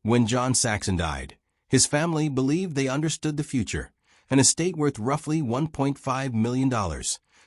When John Saxon died, his family believed they understood the future: an estate worth roughly $1.5 million,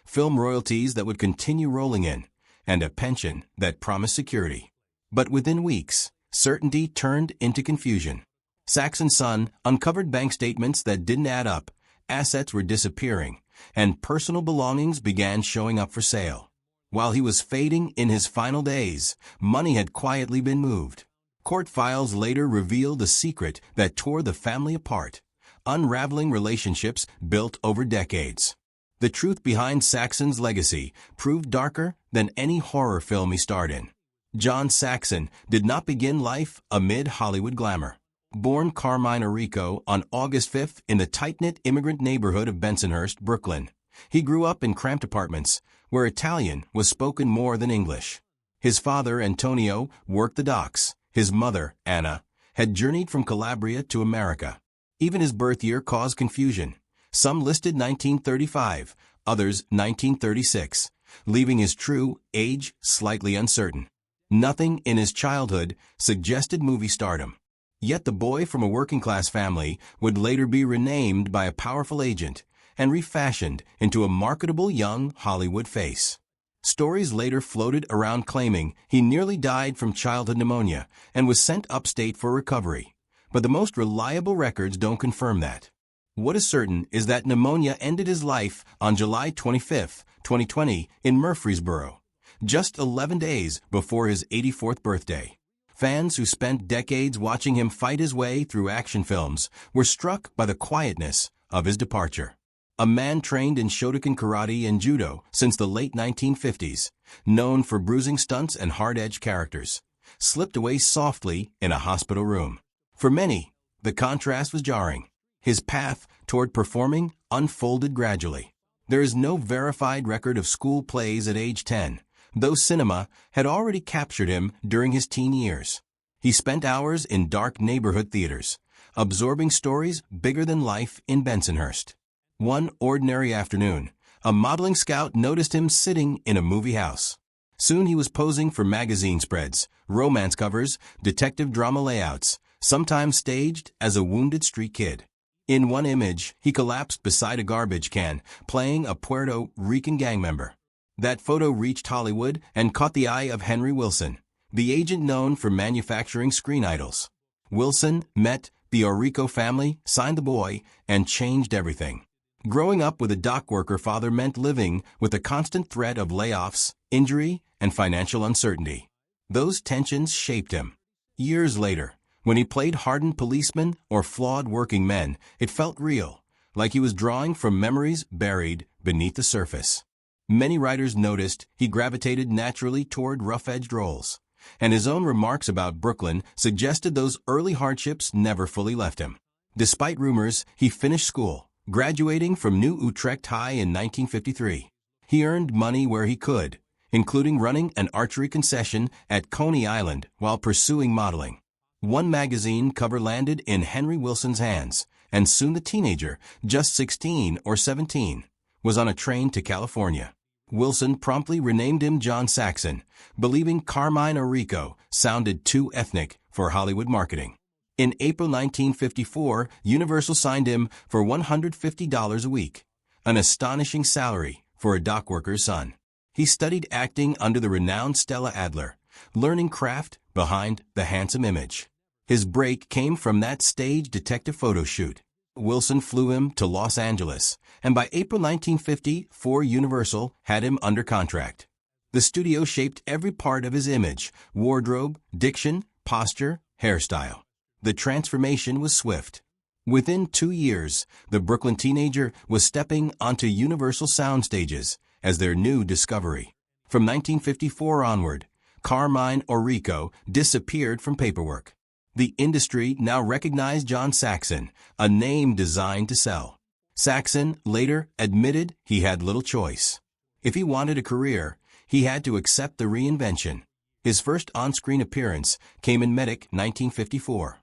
film royalties that would continue rolling in, and a pension that promised security. But within weeks, certainty turned into confusion. Saxon's son uncovered bank statements that didn't add up, assets were disappearing, and personal belongings began showing up for sale. While he was fading in his final days, money had quietly been moved. Court files later revealed a secret that tore the family apart, unraveling relationships built over decades. The truth behind Saxon's legacy proved darker than any horror film he starred in. John Saxon did not begin life amid Hollywood glamour. Born Carmine Orrico on August 5th in the tight-knit immigrant neighborhood of Bensonhurst, Brooklyn, he grew up in cramped apartments where Italian was spoken more than English. His father, Antonio, worked the docks. His mother, Anna, had journeyed from Calabria to America. Even his birth year caused confusion. Some listed 1935, others 1936, leaving his true age slightly uncertain. Nothing in his childhood suggested movie stardom. Yet the boy from a working-class family would later be renamed by a powerful agent and refashioned into a marketable young Hollywood face. Stories later floated around claiming he nearly died from childhood pneumonia and was sent upstate for recovery, but the most reliable records don't confirm that. What is certain is that pneumonia ended his life on July 25, 2020, in Murfreesboro, just 11 days before his 84th birthday. Fans who spent decades watching him fight his way through action films were struck by the quietness of his departure. A man trained in Shotokan karate and judo since the late 1950s, known for bruising stunts and hard-edged characters, slipped away softly in a hospital room. For many, the contrast was jarring. His path toward performing unfolded gradually. There is no verified record of school plays at age 10, though cinema had already captured him during his teen years. He spent hours in dark neighborhood theaters, absorbing stories bigger than life in Bensonhurst. One ordinary afternoon, a modeling scout noticed him sitting in a movie house. Soon he was posing for magazine spreads, romance covers, detective drama layouts, sometimes staged as a wounded street kid. In one image, he collapsed beside a garbage can, playing a Puerto Rican gang member. That photo reached Hollywood and caught the eye of Henry Wilson, the agent known for manufacturing screen idols. Wilson met the Orrico family, signed the boy, and changed everything. Growing up with a dock worker father meant living with a constant threat of layoffs, injury, and financial uncertainty. Those tensions shaped him. Years later, when he played hardened policemen or flawed working men, it felt real, like he was drawing from memories buried beneath the surface. Many writers noticed he gravitated naturally toward rough-edged roles, and his own remarks about Brooklyn suggested those early hardships never fully left him. Despite rumors, he finished school, graduating from New Utrecht High in 1953. He earned money where he could, including running an archery concession at Coney Island while pursuing modeling. One magazine cover landed in Henry Wilson's hands, and soon the teenager, just 16 or 17, was on a train to California. Wilson promptly renamed him John Saxon, believing Carmine Orrico sounded too ethnic for Hollywood marketing. In April 1954, Universal signed him for $150 a week, an astonishing salary for a dock worker's son. He studied acting under the renowned Stella Adler, learning craft behind the handsome image. His break came from that stage detective photo shoot. Wilson flew him to Los Angeles, and by April 1954, Universal had him under contract. The studio shaped every part of his image: wardrobe, diction, posture, hairstyle. The transformation was swift. Within 2 years, the Brooklyn teenager was stepping onto Universal sound stages as their new discovery. From 1954 onward, Carmine Orrico disappeared from paperwork. The industry now recognized John Saxon, a name designed to sell. Saxon later admitted he had little choice. If he wanted a career, he had to accept the reinvention. His first on-screen appearance came in Medic 1954.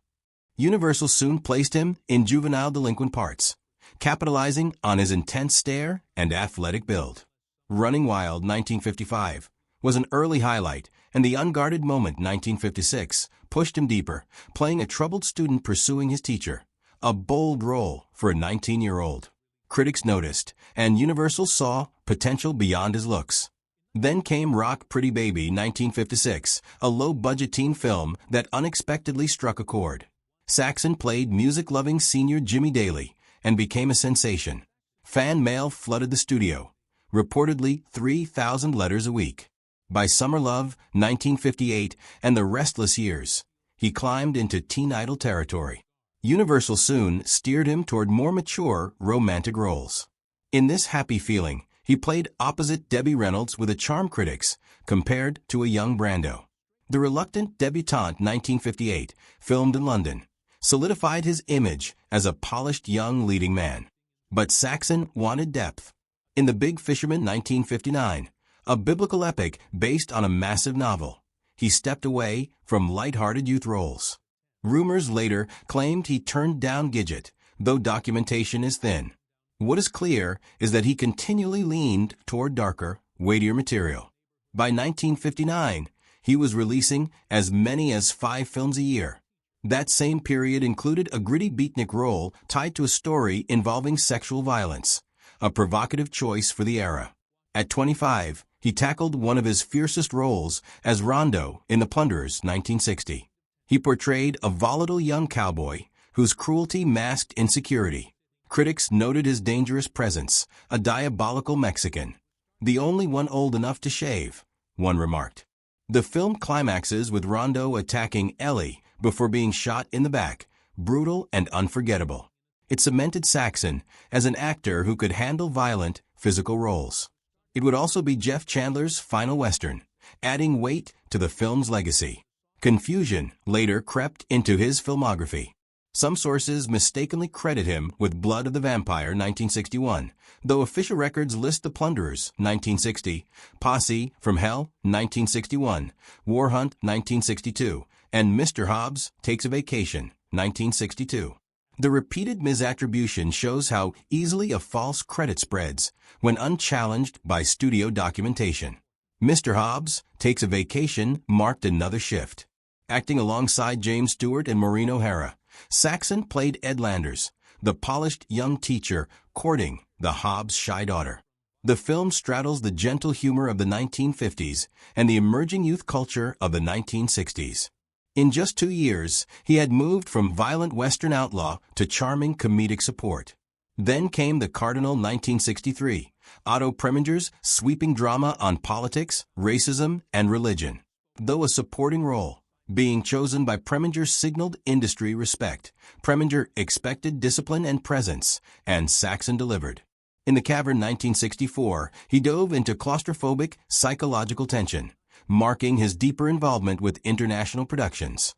Universal soon placed him in juvenile delinquent parts, capitalizing on his intense stare and athletic build. Running Wild 1955 was an early highlight and The Unguarded Moment 1956 pushed him deeper, playing a troubled student pursuing his teacher. A bold role for a 19-year-old. Critics noticed, and Universal saw potential beyond his looks. Then came Rock Pretty Baby 1956, a low-budget teen film that unexpectedly struck a chord. Saxon played music-loving senior Jimmy Daly and became a sensation. Fan mail flooded the studio, reportedly 3,000 letters a week. By Summer Love 1958 and The Restless Years, he climbed into teen idol territory. Universal soon steered him toward more mature, romantic roles. In this happy feeling, he played opposite Debbie Reynolds with a charm critics compared to a young Brando. The Reluctant Debutante 1958, filmed in London, solidified his image as a polished young leading man. But Saxon wanted depth. In The Big Fisherman 1959, a biblical epic based on a massive novel, he stepped away from light-hearted youth roles. Rumors later claimed he turned down Gidget, though documentation is thin. What is clear is that he continually leaned toward darker, weightier material. By 1959, he was releasing as many as 5 films a year. That same period included a gritty beatnik role tied to a story involving sexual violence, a provocative choice for the era. At 25, he tackled one of his fiercest roles as Rondo in The Plunderers 1960. He portrayed a volatile young cowboy whose cruelty masked insecurity. Critics noted his dangerous presence, a diabolical Mexican. The only one old enough to shave, one remarked. The film climaxes with Rondo attacking Ellie before being shot in the back, brutal and unforgettable. It cemented Saxon as an actor who could handle violent, physical roles. It would also be Jeff Chandler's final Western, adding weight to the film's legacy. Confusion later crept into his filmography. Some sources mistakenly credit him with Blood of the Vampire 1961, though official records list The Plunderers 1960, Posse from Hell 1961, War Hunt 1962, and Mr. Hobbs Takes a Vacation 1962. The repeated misattribution shows how easily a false credit spreads when unchallenged by studio documentation. Mr. Hobbs Takes a Vacation marked another shift. Acting alongside James Stewart and Maureen O'Hara, Saxon played Ed Landers, the polished young teacher courting the Hobbs' shy daughter. The film straddles the gentle humor of the 1950s and the emerging youth culture of the 1960s. In just 2 years, he had moved from violent Western outlaw to charming comedic support. Then came The Cardinal 1963, Otto Preminger's sweeping drama on politics, racism, and religion. Though a supporting role, being chosen by Preminger signaled industry respect. Preminger expected discipline and presence, and Saxon delivered. In The Cavern 1964, he dove into claustrophobic psychological tension, marking his deeper involvement with international productions.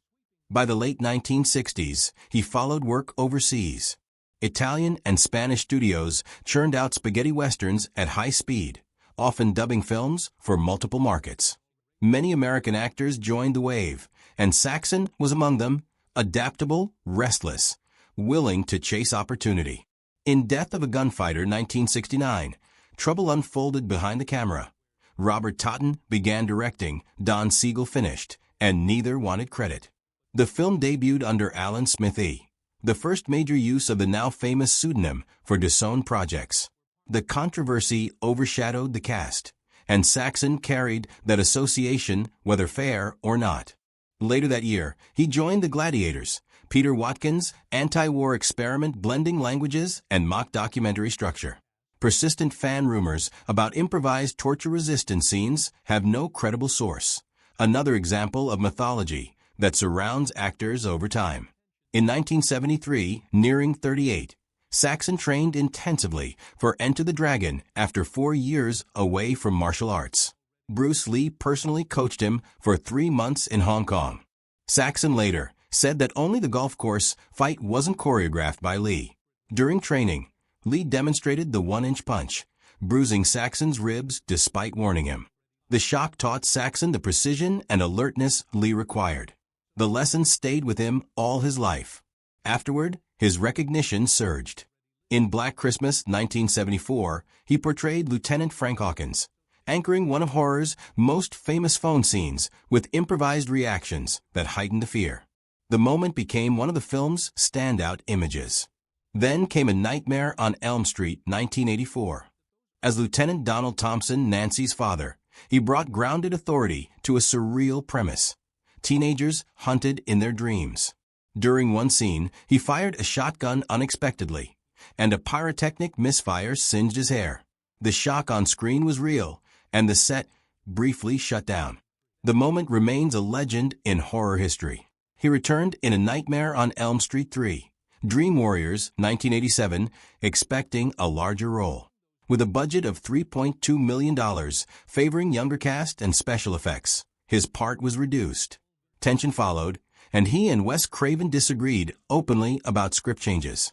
By the late 1960s, he followed work overseas. Italian and Spanish studios churned out spaghetti westerns at high speed, often dubbing films for multiple markets. Many American actors joined the wave, and Saxon was among them, adaptable, restless, willing to chase opportunity. In Death of a Gunfighter 1969, trouble unfolded behind the camera. Robert Totten began directing, Don Siegel finished, and neither wanted credit. The film debuted under Alan Smithee, the first major use of the now famous pseudonym for Dassault projects. The controversy overshadowed the cast, and Saxon carried that association whether fair or not. Later that year, he joined the Gladiators, Peter Watkins' anti-war experiment blending languages and mock documentary structure. Persistent fan rumors about improvised torture-resistant scenes have no credible source. Another example of mythology that surrounds actors over time. In 1973, nearing 38, Saxon trained intensively for Enter the Dragon after 4 years away from martial arts. Bruce Lee personally coached him for 3 months in Hong Kong. Saxon later said that only the golf course fight wasn't choreographed by Lee. During training, Lee demonstrated the 1-inch punch, bruising Saxon's ribs despite warning him. The shock taught Saxon the precision and alertness Lee required. The lesson stayed with him all his life. Afterward, his recognition surged. In Black Christmas 1974, he portrayed Lieutenant Frank Hawkins, anchoring one of horror's most famous phone scenes with improvised reactions that heightened the fear. The moment became one of the film's standout images. Then came A Nightmare on Elm Street, 1984. As Lieutenant Donald Thompson, Nancy's father, he brought grounded authority to a surreal premise. Teenagers hunted in their dreams. During one scene, he fired a shotgun unexpectedly, and a pyrotechnic misfire singed his hair. The shock on screen was real, and the set briefly shut down. The moment remains a legend in horror history. He returned in A Nightmare on Elm Street 3, Dream Warriors, 1987, expecting a larger role. With a budget of $3.2 million, favoring younger cast and special effects, his part was reduced. Tension followed, and he and Wes Craven disagreed openly about script changes.